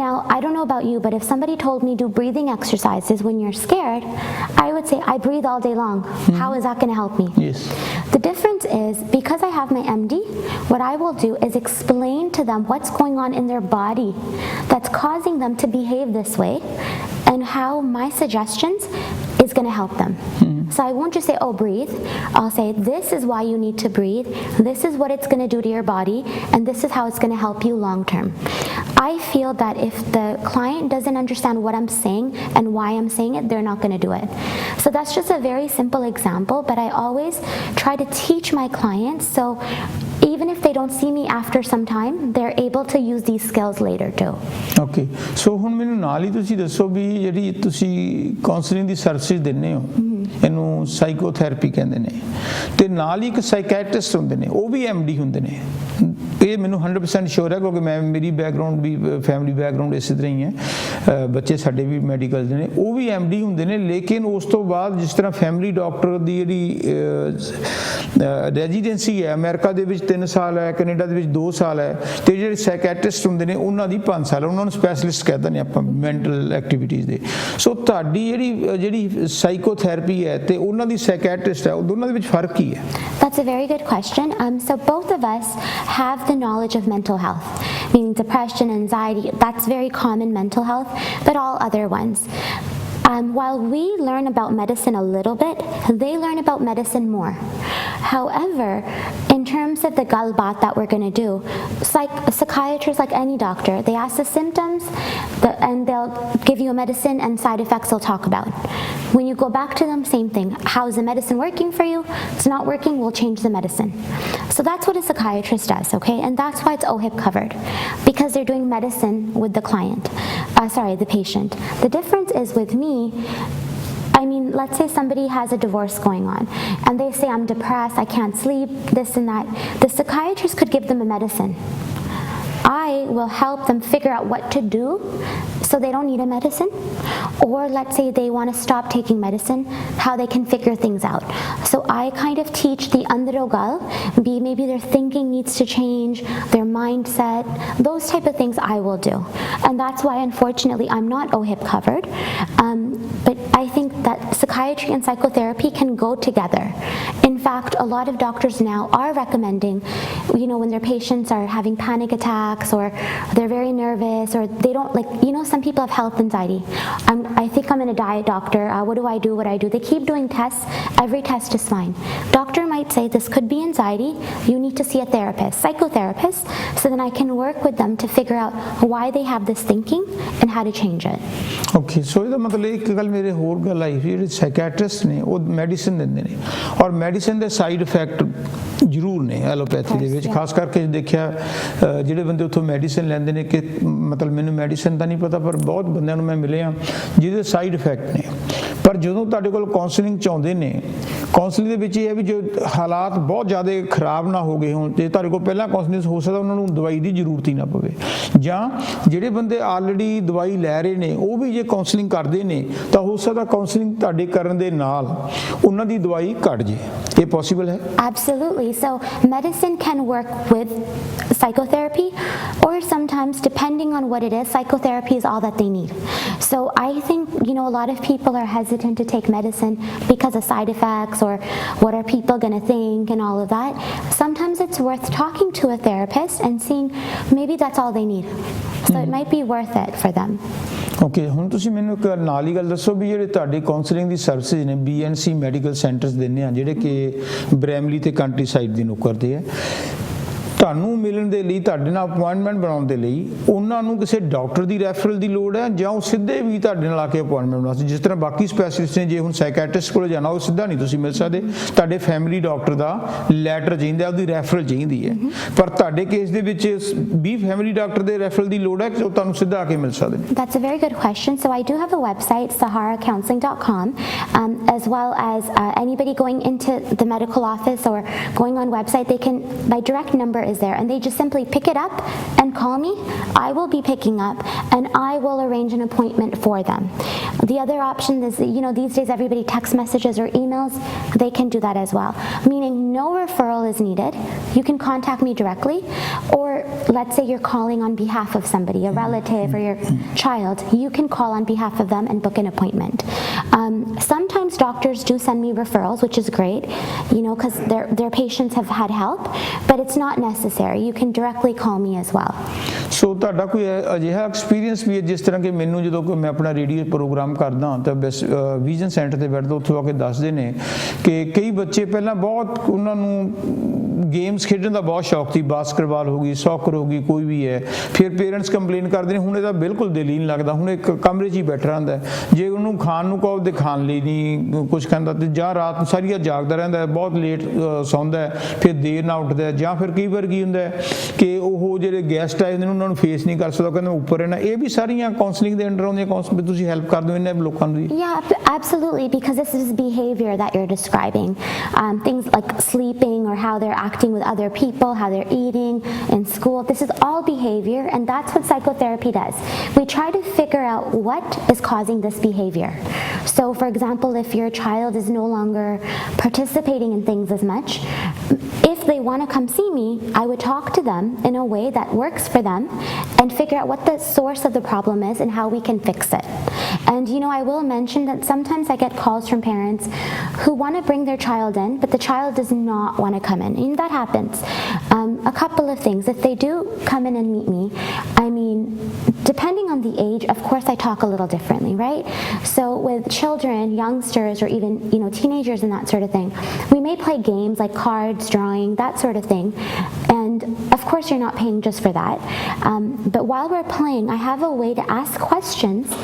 Now, I don't know about you, but if somebody told me do breathing exercises when you're scared, I would say, I breathe all day long. How is that going to help me? Yes. The difference is, because I have my MD, what I will do is explain to them what's going on in their body that's causing them to behave this way, and how my suggestions is going to help them. So I won't just say, oh, breathe. I'll say, this is why you need to breathe. This is what it's going to do to your body. And this is how it's going to help you long term. I feel that if the client doesn't understand what I'm saying and why I'm saying it, they're not going to do it. So that's just a very simple example, but I always try to teach my clients, so even if they don't see me after some time, they're able to use these skills later too. Okay, so ਹੁਣ ਮੈਨੂੰ ਨਾਲ ਹੀ ਤੁਸੀਂ ਦੱਸੋ ਵੀ ਜਿਹੜੀ ਤੁਸੀਂ counselling ਦੀ service ਦਿੰਦੇ ਹੋ, ਇਹਨੂੰ ਸਾਈਕੋਥੈਰੇਪੀ ਕਹਿੰਦੇ ਨੇ, ਤੇ ਨਾਲ ਹੀ ਇੱਕ ਸਾਈਕੈਟ੍ਰਿਸਟ ਹੁੰਦੇ ਨੇ, ਉਹ ਵੀ MD ਹੁੰਦੇ ਨੇ। ਇਹ ਮੈਨੂੰ 100% ਸ਼ੋਰ ਹੈ ਕਿਉਂਕਿ ਮੇਰੀ ਬੈਕਗਰਾਉਂਡ ਵੀ ਫੈਮਿਲੀ ਬੈਕਗਰਾਉਂਡ ਇਸੇ ਤਰ੍ਹਾਂ ਹੀ ਹੈ। ਬੱਚੇ ਸਾਡੇ ਵੀ ਮੈਡੀਕਲ ਦੇ ਨੇ, ਉਹ ਵੀ MD ਹੁੰਦੇ ਨੇ। ਲੇਕਿਨ ਉਸ ਤੋਂ ਬਾਅਦ ਜਿਸ ਤਰ੍ਹਾਂ ਫੈਮਿਲੀ ਡਾਕਟਰ ਦੀ ਜਿਹੜੀ ਰੈਜ਼ੀਡੈਂਸੀ ਹੈ ਅਮਰੀਕਾ ਦੇ ਵਿੱਚ 3 ਸਾਲ ਹੈ, ਕੈਨੇਡਾ ਦੇ ਵਿੱਚ 2 ਸਾਲ ਹੈ, ਤੇ ਜਿਹੜੇ ਸਾਈਕੈਟ੍ਰਿਸਟ ਹੁੰਦੇ ਨੇ ਉਹਨਾਂ ਦੀ 5 ਸਾਲ, ਉਹਨਾਂ ਨੂੰ ਸਪੈਸ਼ਲਿਸਟ ਕਹਿੰਦੇ ਨੇ ਆਪਾਂ ਮੈਂਟਲ ਐਕਟੀਵਿਟੀਜ਼ ਦੇ। ਸੋ ਤੁਹਾਡੀ ਜਿਹੜੀ ਸਾਈਕੋਥੈਰੇਪੀ ਹੈ ਤੇ ਉਹਨਾਂ ਦੀ ਸਾਈਕੈਟ੍ਰਿਸਟ ਹੈ, ਉਹ ਦੋਨਾਂ ਦੇ ਵਿੱਚ ਫਰਕ ਕੀ ਹੈ? That's a very good question. So both of us have the knowledge of mental health, meaning depression, anxiety. That's very common mental health, but all other ones. While we learn about medicine a little bit, they learn about medicine more. However, in terms of the galbat that we're going to do, it's like a psychiatrist, like any doctor, they ask the symptoms and they'll give you a medicine, and side effects they'll talk about. When you go back to them, same thing. How's the medicine working for you? It's not working, we'll change the medicine. So that's what a psychiatrist does, okay? And that's why it's OHIP covered, because they're doing medicine with the the patient. The difference is with me, I mean, let's say somebody has a divorce going on and they say, I'm depressed, I can't sleep, this and that. The psychiatrist could give them a medicine. I will help them figure out what to do so they don't need a medicine, or let's say they want to stop taking medicine, how they can figure things out. So I kind of teach the androgal, maybe their thinking needs to change, their mindset, those type of things I will do. And that's why unfortunately I'm not OHIP covered, but I think that psychiatry and psychotherapy can go together. In fact, a lot of doctors now are recommending, when their patients are having panic attacks or they're very nervous, or they don't, some people have health anxiety. I think I'm going to die, doctor. What do I do? They keep doing tests. Every test is fine. Doctor might say this could be anxiety. You need to see a therapist, psychotherapist, so then I can work with them to figure out why they have this thinking and how to change it. Okay, so ਇਹਦਾ ਮਤਲਬ ਇੱਕ ਗੱਲ ਮੇਰੇ ਹੋਰ ਗੱਲ ਆਈ, ਜਿਹੜੇ psychiatrist ਨੇ ਉਹ ਮੈਡੀਸਿਨ ਦਿੰਦੇ ਨੇ, ਔਰ ਮੈਡੀਸਿਨ ਦੇ ਸਾਈਡ ਇਫੈਕਟ ਜ਼ਰੂਰ ਨੇ ਐਲੋਪੈਥੀ ਦੇ ਵਿੱਚ। ਖਾਸ ਕਰਕੇ ਦੇਖਿਆ ਜਿਹੜੇ ਬੰਦੇ ਉੱਥੋਂ ਮੈਡੀਸਿਨ ਲੈਂਦੇ ਨੇ, ਕਿ ਮਤਲਬ ਮੈਨੂੰ ਮੈਡੀਸਿਨ ਤਾਂ ਨਹੀਂ ਪਤਾ, ਪਰ ਬਹੁਤ ਬੰਦਿਆਂ ਨੂੰ ਮੈਂ ਮਿਲਿਆ ਜਿਹਦੇ ਸਾਈਡ ਇਫੈਕਟ ਨੇ। ਪਰ ਜਦੋਂ ਤੁਹਾਡੇ ਕੋਲ ਕਾਉਂਸਲਿੰਗ 'ਚ ਆਉਂਦੇ ਨੇ, ਕਾਉਂਸਲਿੰਗ ਦੇ ਵਿੱਚ ਇਹ ਹੈ ਵੀ ਜੋ ਹਾਲਾਤ ਬਹੁਤ ਜ਼ਿਆਦਾ ਖਰਾਬ ਨਾ ਹੋ ਗਏ ਹੋਣ ਤੇ ਤੁਹਾਡੇ ਕੋਲ ਪਹਿਲਾਂ ਕਾਉਂਸਲਿੰਗ ਹੋ ਸਕਦਾ ਉਹਨਾਂ ਨੂੰ ਦਵਾਈ ਦੀ ਜ਼ਰੂਰਤ ਹੀ ਨਾ ਪਵੇ, ਜਾਂ ਜਿਹੜੇ ਬੰਦੇ ਆਲਰੇਡੀ ਦਵਾਈ ਲੈ ਰਹੇ ਨੇ ਉਹ ਵੀ ਜੇ ਕਾਉਂਸਲਿੰਗ ਕਰਦੇ ਨੇ ਤਾਂ ਹੋ ਸਕਦਾ ਕਾਉਂਸਲਿੰਗ ਤੁਹਾਡੇ ਕਰਨ ਦੇ ਨਾਲ ਉਹਨਾਂ ਦੀ ਦਵਾਈ ਘਟ ਜੇ। ਇਹ ਪੋਸੀਬਲ ਹੈ? Absolutely. So medicine can work with psychotherapy, or sometimes, depending on what it is, psychotherapy is all that they need. So I think, a lot of people are hesitant to take medicine because of side effects or what are people going to think and all of that. Sometimes it's worth talking to a therapist and seeing maybe that's all they need. So it might be worth it for them. Okay, ਹੁਣ ਤੁਸੀਂ ਮੈਨੂੰ ਇੱਕ ਨਾਲ ਹੀ ਗੱਲ ਦੱਸੋ ਵੀ ਜਿਹੜੇ ਤੁਹਾਡੇ counselling ਦੀ services ਨੇ BNC ਮੈਡੀਕਲ ਸੈਂਟਰਸ ਦਿੰਦੇ ਆ ਜਿਹੜੇ ਕਿ ਬਰੈਮਲੀ ਤੇ ਕੰਟਰੀ ਸਾਈਡ ਦੀ ਨੂੰ ਕਰਦੇ ਆ, ਤੁਹਾਨੂੰ ਮਿਲਣ ਦੇ ਲਈ ਤੁਹਾਡੇ ਨਾਲ ਅਪਾਇੰਟਮੈਂਟ ਬਣਾਉਣ ਦੇ ਲਈ ਉਹਨਾਂ ਨੂੰ ਕਿਸੇ ਡਾਕਟਰ ਦੀ ਰੈਫਰਲ ਦੀ ਲੋੜ ਹੈ ਜਾਂ ਉਹ ਸਿੱਧੇ ਵੀ ਤੁਹਾਡੇ ਨਾਲ ਆ ਕੇ ਅਪਾਇੰਟਮੈਂਟ ਬਣਾ ਸਕਦੇ? ਜਿਸ ਤਰ੍ਹਾਂ ਬਾਕੀ ਸਪੈਸ਼ਲਿਸਟ ਨੇ, ਜੇ ਹੁਣ ਸਾਈਕੈਟਰਿਸਟ ਕੋਲ ਜਾਣਾ ਉਹ ਸਿੱਧਾ ਨਹੀਂ ਤੁਸੀਂ ਮਿਲ ਸਕਦੇ, ਤੁਹਾਡੇ ਫੈਮਿਲੀ ਡਾਕਟਰ ਦਾ ਲੈਟਰ ਚਾਹੀਦਾ, ਉਹਦੀ ਰੈਫਰਲ ਚਾਹੀਦੀ ਹੈ। ਪਰ ਤੁਹਾਡੇ ਕੇਸ ਦੇ ਵਿੱਚ ਵੀ ਫੈਮਿਲੀ ਡਾਕਟਰ ਦੇ ਰੈਫਰਲ ਦੀ ਲੋੜ ਹੈ ਕਿ ਉਹ ਤੁਹਾਨੂੰ ਸਿੱਧਾ ਆ ਕੇ ਮਿਲ ਸਕਦੇ ਨੇ? That's a very good question. So I do have a website, saharacounseling.com, as well as anybody going into the medical office or going on website, my direct number is there, and they just simply pick it up and call me. I will be picking up and I will arrange an appointment for them. The other option is, these days everybody text messages or emails, they can do that as well, meaning no referral is needed. You can contact me directly, or let's say you're calling on behalf of somebody, a relative or your child, you can call on behalf of them and book an appointment. Sometimes doctors do send me referrals, which is great, because their patients have had help, but it's not necessary. You can directly call me as well. ਸੋ ਤੁਹਾਡਾ ਕੋਈ ਅਜਿਹਾ experience ਵੀ ਹੈ ਜਿਸ ਤਰ੍ਹਾਂ ਕਿ ਮੈਨੂੰ ਜਦੋਂ ਮੈਂ ਆਪਣਾ ਰੇਡੀਓ ਪ੍ਰੋਗਰਾਮ ਕਰਦਾ ਤਾਂ ਵਿਜ਼ਨ ਸੈਂਟਰ ਤੇ ਬੈਠਦਾ, ਉੱਥੋਂ ਆ ਕੇ ਦੱਸਦੇ ਨੇ ਕਿ ਕਈ ਬੱਚੇ ਪਹਿਲਾਂ ਬਹੁਤ ਉਹਨਾਂ ਨੂੰ ਗੇਮਸ ਖੇਡਣ ਦਾ ਬਹੁਤ ਸ਼ੌਕ ਸੀ, ਬਾਸਕਟਬਾਲ ਹੋ ਗਈ, ਸੌਕਰ ਹੋ ਗਈ, ਕੋਈ ਵੀ ਹੈ, ਫਿਰ ਪੇਰੈਂਟਸ ਕੰਪਲੇਨ ਕਰਦੇ ਨੇ ਹੁਣ ਇਹਦਾ ਬਿਲਕੁਲ ਦਿਲ ਹੀ ਨਹੀਂ ਲੱਗਦਾ, ਹੁਣ ਇੱਕ ਕਮਰੇ 'ਚ ਹੀ ਬੈਠਾ ਰਹਿੰਦਾ, ਜੇ ਉਹਨੂੰ ਖਾਣ ਨੂੰ ਕਹੋ ਤੇ ਖਾਣ ਲਈ ਨਹੀਂ ਕੁਝ ਖਾਂਦਾ, ਤੇ ਜਾਂ ਰਾਤ ਨੂੰ ਸਾਰੀ ਰਾਤ ਜਾਗਦਾ ਰਹਿੰਦਾ, ਬਹੁਤ ਲੇਟ ਸੌਂਦਾ, ਫਿਰ ਦੇਰ ਨਾਲ ਉੱਠਦਾ, ਜਾਂ ਫਿਰ ਕਈ ਵਾਰ ਕੀ ਹੁੰਦਾ ਕਿ ਉਹ ਜਿਹੜੇ ਗੈਸਟ ਆਏ ਨੇ ਉਹਨਾਂ ਨੂੰ ਫੇਸ ਨਹੀਂ ਕਰ ਸਕਦਾ, ਕਹਿੰਦੇ ਉੱਪਰ ਰਹਿਣਾ। ਇਹ ਵੀ ਸਾਰੀਆਂ ਕਾਉਂਸਲਿੰਗ ਦੇ ਅੰਡਰ ਆਉਂਦੀਆਂ, ਕਾਉਂਸਲਿੰਗ ਤੁਸੀਂ ਹੈਲਪ ਕਰਦੇ ਹੋ ਇਹਨਾਂ ਲੋਕਾਂ ਨੂੰ? Yeah, absolutely, because this is behavior that you're describing. Things like sleeping or how they're acting with other people, how they're eating in school. This is all behavior, and that's what psychotherapy does. We try to figure out what is causing this behavior. So, for example, if your child is no longer participating in things as much, if they want to come see me, I would talk to them in a way that works for them and figure out what the source of the problem is and how we can fix it. And I will mention that sometimes I get calls from parents who want to bring their child in, but the child does not want to come in, and that happens. A couple of things. If they do come in and meet me, depending on the age, of course I talk a little differently, right? So with children, youngsters, or even teenagers and that sort of thing, we may play games like cards, drawing, that sort of thing, and of course you're not paying just for that, but while we're playing, I have a way to ask questions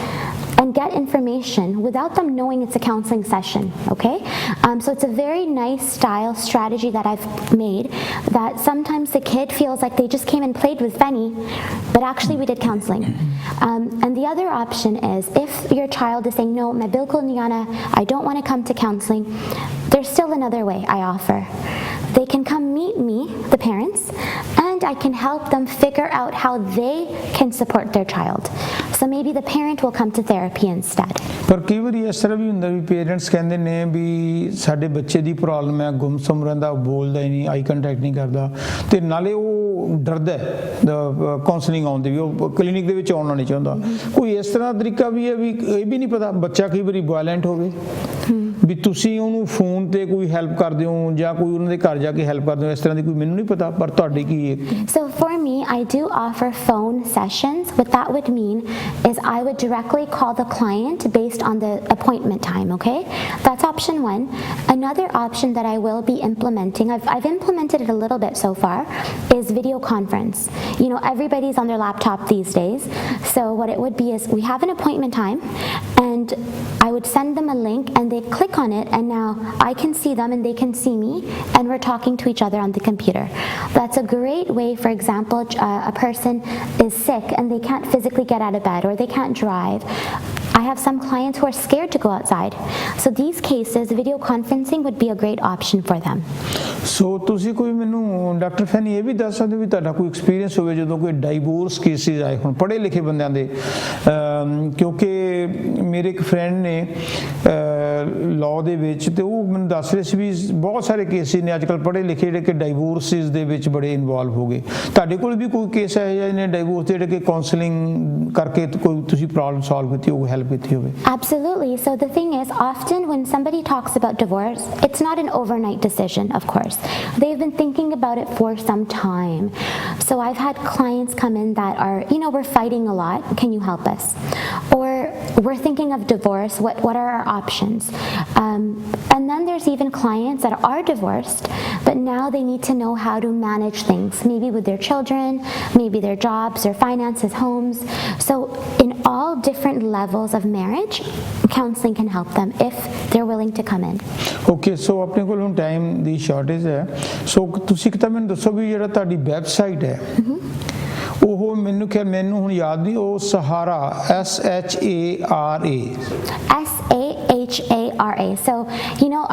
and get information without them knowing it's a counseling session, okay? So it's a very nice style strategy that I've made, that sometimes the kid feels like they just came and played with Benny, but actually we did counseling. And the other option is, if your child is saying, no, main bilkul nahi aana, I don't want to come to counseling, there's still another way I offer. They can come meet me, the parents, and I can help them figure out how they can support their child. So maybe the parent will come to therapy instead. ਪਰ ਕਈ ਵਾਰੀ ਇਸ ਤਰ੍ਹਾਂ ਵੀ ਹੁੰਦਾ ਵੀ parents ਕਹਿੰਦੇ ਨੇ ਵੀ ਸਾਡੇ ਬੱਚੇ ਦੀ ਪ੍ਰੋਬਲਮ ਹੈ, ਗੁੰਮਸੁੰਮ ਰਹਿੰਦਾ, ਬੋਲਦਾ ਹੀ ਨਹੀਂ, ਆਈ ਕੰਟੈਕਟ ਨਹੀਂ ਕਰਦਾ, ਤੇ ਨਾਲੇ ਉਹ ਡਰਦਾ ਕਾਉਂਸਲਿੰਗ ਆਉਣ ਦੇ ਵੀ, ਉਹ ਕਲੀਨਿਕ ਦੇ ਵਿੱਚ ਆਉਣਾ ਨਹੀਂ ਚਾਹੁੰਦਾ। ਕੋਈ ਇਸ ਤਰ੍ਹਾਂ ਦਾ ਤਰੀਕਾ ਵੀ ਹੈ ਵੀ ਇਹ ਵੀ ਨਹੀਂ ਪਤਾ ਬੱਚਾ ਕਈ ਵਾਰੀ ਵਾਇਲੈਂਟ ਹੋਵੇ, ਵੀ ਤੁਸੀਂ ਉਹਨੂੰ ਫੋਨ ਤੇ ਕੋਈ ਹੈਲਪ ਕਰਦੇ ਹੋ ਜਾਂ ਕੋਈ ਉਹਨਾਂ ਦੇ ਘਰ ਜਾ ਕੇ ਹੈਲਪ ਕਰਦੇ ਹੋ, ਇਸ ਤਰ੍ਹਾਂ ਦੀ ਕੋਈ ਮੈਨੂੰ ਨਹੀਂ ਪਤਾ, ਪਰ ਤੁਹਾਡੀ ਕੀ ਹੈ? So for me, I do offer phone sessions. What that would mean is I would directly call the client based on the appointment time, okay? That's option one. Another option that I will be implementing, I've implemented it a little bit so far, is video conference. Everybody's on their laptop these days. So what it would be is we have an appointment time, and I would send them a link and they click on it, and now I can see them and they can see me, and we're talking to each other on the computer. That's a great way. For example, a person is sick and they can't physically get out of bed or they can't drive. I have some clients who are scared to go outside. So these cases, video conferencing would be a great option for them. ਸੋ ਤੁਸੀਂ ਕੋਈ ਮੈਨੂੰ doctor ਫੈਨੀ ਇਹ ਵੀ ਦੱਸ ਸਕਦੇ ਵੀ ਤੁਹਾਡਾ ਕੋਈ experience ਹੋਵੇ ਜਦੋਂ ਕੋਈ ਡਾਈਵੋਰਸ ਕੇਸਿਸ ਆਏ ਹੁਣ ਪੜ੍ਹੇ ਲਿਖੇ ਬੰਦਿਆਂ ਦੇ, ਕਿਉਂਕਿ ਮੇਰੇ ਇੱਕ ਫਰੈਂਡ ਨੇ ਲਾਅ ਦੇ ਵਿੱਚ ਤੇ ਉਹ ਮੈਨੂੰ ਦੱਸ ਰਹੇ ਸੀ ਵੀ ਬਹੁਤ ਸਾਰੇ ਕੇਸਿਸ ਨੇ ਅੱਜ ਕੱਲ੍ਹ ਪੜ੍ਹੇ ਲਿਖੇ ਜਿਹੜੇ ਕਿ ਡਾਈਵੋਰਸਿਸ ਦੇ ਵਿੱਚ ਬੜੇ ਇਨਵੋਲਵ ਹੋ ਗਏ। ਤੁਹਾਡੇ ਕੋਲ ਵੀ ਕੋਈ ਕੇਸ ਹੈ ਜਾਂ ਇਹਨੇ ਡਾਈਵੋਰਸ ਦੇ ਜਿਹੜੇ ਕਿ ਕਾਉਂਸਲਿੰਗ ਕਰਕੇ ਕੋਈ ਤੁਸੀਂ ਪ੍ਰੋਬਲਮ ਸੋਲਵ ਕੀਤੀ ਹੋਵੇ, ਹੈਲਪ ਕੀਤੀ ਹੋਵੇ? Absolutely. So the thing is, often when somebody talks about divorce, it's not an overnight decision, of course. They've been thinking about it for some time. So I've had clients come in that are, we're fighting a lot. Can you help us? Or we're thinking of divorce. What are our options? And then there's even clients that are divorced, but now they need to know how to manage things, maybe with their children, maybe their jobs, their finances, homes. So in all different levels of marriage, counseling can help them if they're willing to come in. Okay, so ਆਪਣੇ ਕੋਲ ਹੁਣ time ਦੀ shortage ਹੈ, ਸੋ ਤੁਸੀਂ ਇੱਕ ਤਾਂ ਮੈਨੂੰ ਦੱਸੋ ਵੀ ਜਿਹੜਾ ਤੁਹਾਡੀ ਵੈਬਸਾਈਟ ਹੈ ਉਹ ਮੈਨੂੰ ਹੁਣ ਯਾਦ ਨਹੀਂ, ਉਹ ਸਹਾਰਾ SHARA SAHARA. So,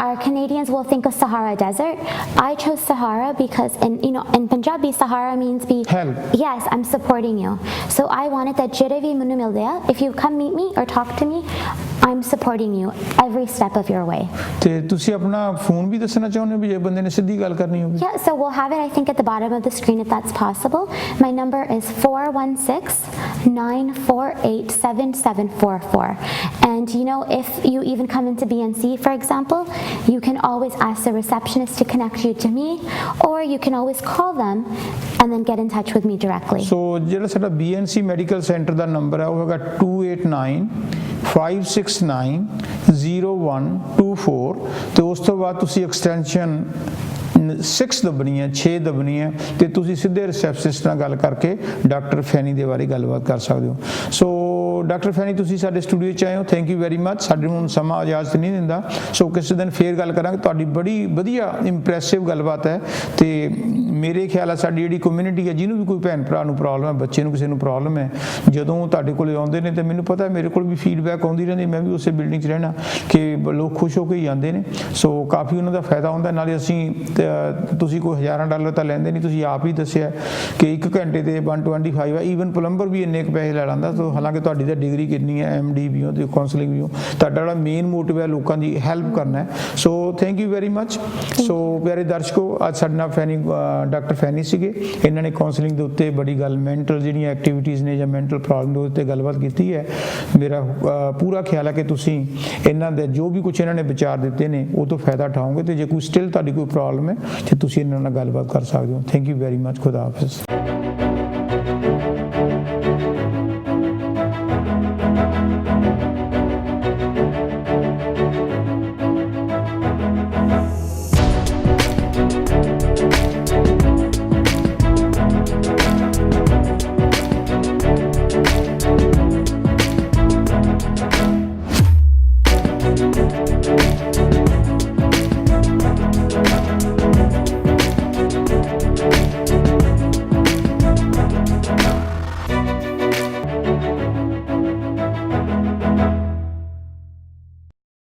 our Canadians will think of Sahara Desert. I chose Sahara because in Punjabi, Sahara means be help. Yes, I'm supporting you. So I wanted that jede vi manu mil gaya. If you come meet me or talk to me, I'm supporting you every step of your way. ਤੇ ਤੁਸੀਂ ਆਪਣਾ phone ਵੀ ਦੱਸਣਾ ਚਾਹੁੰਦੇ ਹੋ ਵੀ ਜੇ ਬੰਦੇ ਨੇ ਸਿੱਧੀ ਗੱਲ ਕਰਨੀ ਹੋਵੇ? Yeah, so we'll have it, I think, at the bottom of the screen if that's possible. My number is 416-948-7744. And if you even come into BNC, for example, you can always ask the receptionist to connect you to me, or you can always call them and then get in touch with me directly. So ਜਿਹੜਾ ਸਾਡਾ BNC medical centre ਦਾ number ਹੈ ਉਹ ਹੈਗਾ 2895690124 ਤੇ ਉਸ ਤੋਂ ਬਾਅਦ ਤੁਸੀਂ ਐਕਸਟੈਂਸ਼ਨ 6 ਦਬਣੀ ਹੈ, 6 ਦਬਣੀ ਹੈ ਤੇ ਤੁਸੀਂ ਸਿੱਧੇ ਰਿਸੈਪਸ਼ਨਿਸਟ ਨਾਲ ਗੱਲ ਕਰਕੇ ਡਾਕਟਰ ਫੈਨੀ ਦੇ ਬਾਰੇ ਗੱਲਬਾਤ ਕਰ ਸਕਦੇ ਹੋ। ਸੋ ਡਾਕਟਰ ਫੈਨੀ ਤੁਸੀਂ ਸਾਡੇ ਸਟੂਡੀਓ 'ਚ ਆਏ ਹੋ, ਥੈਂਕ ਯੂ ਵੈਰੀ ਮੱਚ। ਸਾਡੇ ਨੂੰ ਸਮਾਂ ਇਜਾਜ਼ਤ ਨਹੀਂ ਦਿੰਦਾ, ਸੋ ਕਿਸੇ ਦਿਨ ਫੇਰ ਗੱਲ ਕਰਾਂਗੇ। ਤੁਹਾਡੀ ਬੜੀ ਵਧੀਆ ਇੰਪ੍ਰੈਸਿਵ ਗੱਲਬਾਤ ਹੈ ਤੇ ਮੇਰੇ ਖਿਆਲ ਆ ਸਾਡੀ ਜਿਹੜੀ ਕਮਿਊਨਿਟੀ ਹੈ, ਜਿਹਨੂੰ ਵੀ ਕੋਈ ਭੈਣ ਭਰਾ ਨੂੰ ਪ੍ਰੋਬਲਮ ਹੈ, ਬੱਚੇ ਨੂੰ ਕਿਸੇ ਨੂੰ ਪ੍ਰੋਬਲਮ ਹੈ, ਜਦੋਂ ਤੁਹਾਡੇ ਕੋਲ ਆਉਂਦੇ ਨੇ ਤੇ ਮੈਨੂੰ ਪਤਾ ਮੇਰੇ ਕੋਲ ਵੀ ਫੀਡਬੈਕ ਆਉਂਦੀ ਰਹਿੰਦੀ, ਮੈਂ ਵੀ ਉਸੇ ਬਿਲਡਿੰਗ 'ਚ ਰਹਿਣਾ ਕਿ ਲੋਕ ਖੁਸ਼ ਹੋ ਕੇ ਹੀ ਆਉਂਦੇ ਨੇ, ਸੋ ਕਾਫੀ ਉਹਨਾਂ ਦਾ ਫਾਇਦਾ ਹੁੰਦਾ। ਨਾਲੇ ਅਸੀਂ ਤੁਸੀਂ ਕੋਈ $1000 ਤਾਂ ਲੈਂਦੇ ਨਹੀਂ, ਤੁਸੀਂ ਆਪ ਹੀ ਦੱਸਿਆ ਕਿ 1 ਘੰਟੇ ਤੇ 125 ਹੈ, ਈਵਨ ਪਲੰਬਰ ਵੀ ਇੰਨੇ ਕੁ ਪੈਸੇ ਲੈ ਲੈਂਦਾ। ਸੋ ਹਾਲਾਂਕਿ ਤੁਹਾਡੀ ਤਾਂ ਡਿਗਰੀ ਕਿੰਨੀ ਹੈ, MD ਵੀ ਹੋ ਤੇ ਕਾਉਂਸਲਿੰਗ ਵੀ ਹੋ, ਤੁਹਾਡਾ ਜਿਹੜਾ ਮੇਨ ਮੋਟਿਵ ਹੈ ਲੋਕਾਂ ਦੀ ਹੈਲਪ ਕਰਨਾ ਹੈ। So thank you very much. So ਪਿਆਰੇ ਦਰਸ਼ਕੋ, ਅੱਜ ਸਾਡੇ ਨਾਲ ਡਾਕਟਰ ਫੈਨੀ ਸੀਗੇ, ਇਹਨਾਂ ਨੇ ਕਾਉਂਸਲਿੰਗ ਦੇ ਉੱਤੇ ਬੜੀ ਗੱਲ, ਮੈਂਟਲ ਜਿਹੜੀਆਂ ਐਕਟੀਵਿਟੀਜ਼ ਨੇ ਜਾਂ ਮੈਂਟਲ ਪ੍ਰੋਬਲਮ ਦੇ ਉੱਤੇ ਗੱਲਬਾਤ ਕੀਤੀ ਹੈ। ਮੇਰਾ ਪੂਰਾ ਖਿਆਲ ਹੈ ਕਿ ਤੁਸੀਂ ਇਹਨਾਂ ਦੇ ਜੋ ਵੀ ਕੁਝ ਇਹਨਾਂ ਨੇ ਵਿਚਾਰ ਦਿੱਤੇ ਨੇ ਉਹ ਤੋਂ ਫਾਇਦਾ ਉਠਾਓਗੇ ਤੇ ਜੇ ਕੋਈ ਸਟਿਲ ਤੁਹਾਡੀ ਕੋਈ ਪ੍ਰੋਬਲਮ ਹੈ ਤੇ ਤੁਸੀਂ ਇਹਨਾਂ ਨਾਲ ਗੱਲਬਾਤ ਕਰ ਸਕਦੇ ਹੋ। ਥੈਂਕ ਯੂ ਵੈਰੀ ਮੱਚ। ਖੁਦਾ ਹਾਫਿਜ਼।